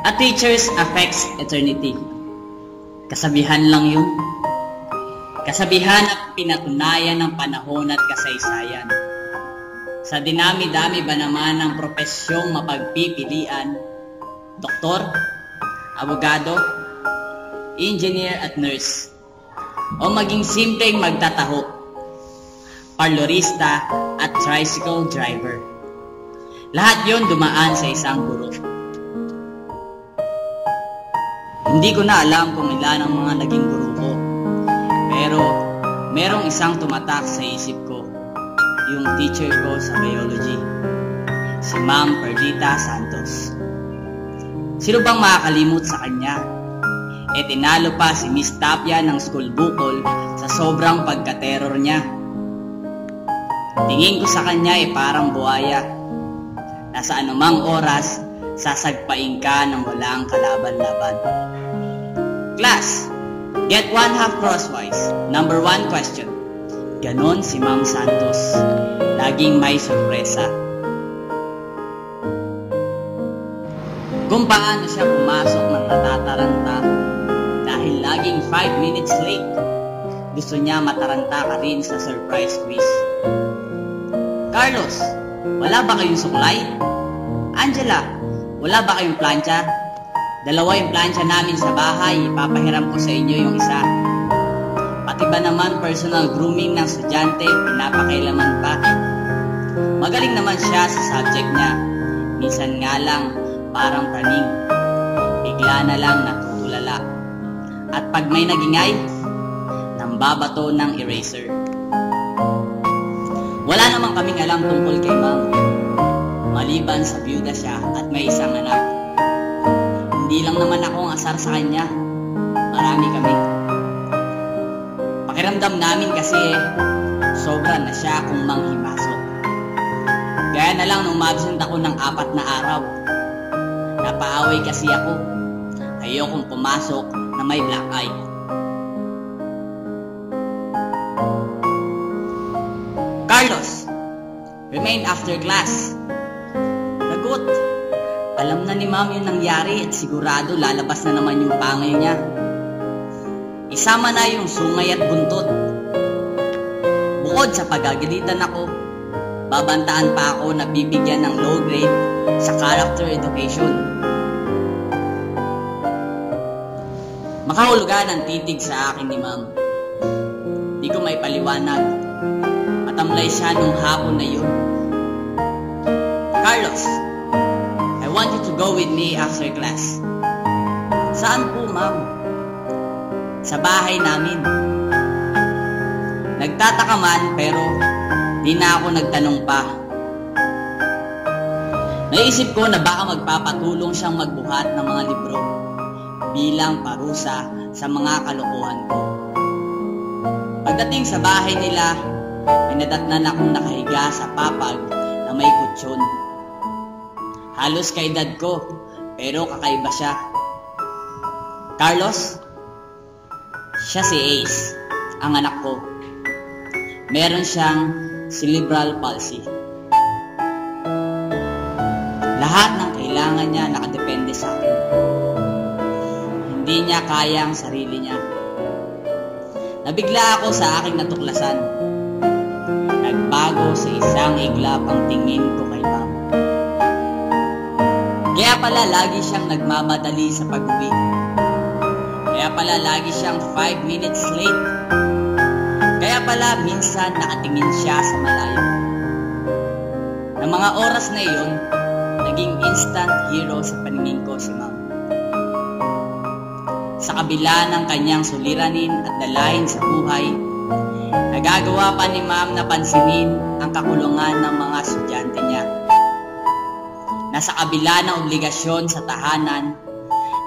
A teacher's affects eternity. Kasabihan lang yun. Kasabihan at pinatunayan ng panahon at kasaysayan. Sa dinami-dami ba naman ng profesyong mapagpipilian, doktor, abogado, engineer at nurse, o maging simpleng magtataho, parlorista at tricycle driver. Lahat yon dumaan sa isang guro. Hindi ko na alam kung ilan ang mga naging guro ko, pero merong isang tumatak sa isip ko, yung teacher ko sa biology, si Ma'am Perdita Santos. Sino bang makakalimot sa kanya? Tinalo pa si Miss Tapia ng school bukol sa sobrang pagka-terror niya. Tingin ko sa kanya parang buhaya. Nasa anumang oras, sasagpain ka ng walang kalaban-laban. Class, get 1 half crosswise. Number 1 question. Ganon si Ma'am Santos. Laging may sorpresa. Kung paano siya pumasok ng natataranta dahil laging 5 minutes late, gusto niya mataranta ka rin sa surprise quiz. Carlos, wala ba kayong suklay? Angela, wala ba kayong plancha? Dalawa yung plancha namin sa bahay, ipapahiram ko sa inyo yung isa. Pati ba naman personal grooming ng estudyante, pinapakailaman pa. Magaling naman siya sa subject niya. Minsan nga lang, parang praning. Bigla na lang natutulala. At pag may nagingay, nambabato ng eraser. Wala naman kaming alam tungkol kay Ma'am. Maliban sa byuda siya at may isang anak. Hindi lang naman ako ang asar sa kanya. Marami kami. Pakiramdam namin kasi sobra na siya kung manghimasok. Gaya na lang nung mabsent ako ng 4 na araw. Napaaway kasi ako. Ayokong pumasok na may black eye. Carlos, remain after class. Lagot. Alam na ni Ma'am yung nangyari at sigurado lalabas na naman yung pangil niya. Isama na yung sungay at buntot. Bukod sa pagagalitan ako, babantaan pa ako na bibigyan ng low grade sa character education. Makahulugan ang titig sa akin ni Ma'am. Di ko may paliwanag. Matamlay siya nung hapon na yun. Carlos, I want you to go with me after class. Saan po, Ma'am? Sa bahay namin. Nagtataka man pero di na ako nagtanong pa. Naisip ko na baka magpapatulong siyang magbuhat ng mga libro bilang parusa sa mga kalokohan ko. Pagdating sa bahay nila, pinadatnan akong nakahiga sa papag na may kutsyon. Halos kaedad ko, pero kakaiba siya. Carlos, siya si Ace, ang anak ko. Meron siyang cerebral palsy. Lahat ng kailangan niya nakadepende sa akin. Hindi niya kaya ang sarili niya. Nabigla ako sa aking natuklasan. Nagbago sa isang iglap ang tingin ko kay Ma'am. Kaya pala lagi siyang nagmamadali sa pag-uwi. Kaya pala lagi siyang 5 minutes late. Kaya pala minsan nakatingin siya sa malayo. Ng mga oras na iyon, naging instant hero sa paningin ko si Ma'am. Sa kabila ng kanyang suliranin at dalahin sa buhay, nagagawa pa ni Ma'am na pansinin ang kakulungan ng mga estudyante niya. Nasa kabila ng obligasyon sa tahanan,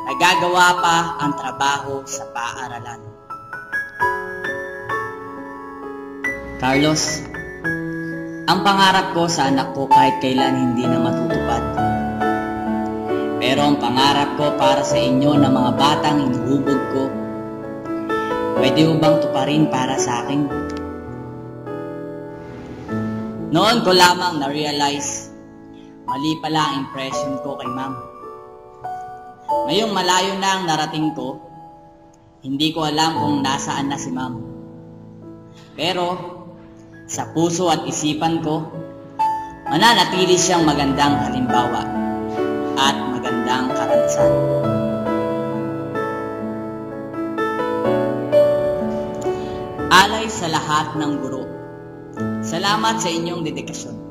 nagagawa pa ang trabaho sa paaralan. Carlos, ang pangarap ko sa anak ko kahit kailan hindi na matutupad. Pero ang pangarap ko para sa inyo na mga batang hinuhubog ko, pwede mo bang tuparin para sa akin? Noon ko lamang na-realize, mali pala ang impression ko kay Ma'am. Ngayong malayo na ang narating ko, hindi ko alam kung nasaan na si ma'am. Pero sa puso at isipan ko, mananatili siyang magandang halimbawa at magandang karanasan. Alay sa lahat ng guro. Salamat sa inyong dedikasyon.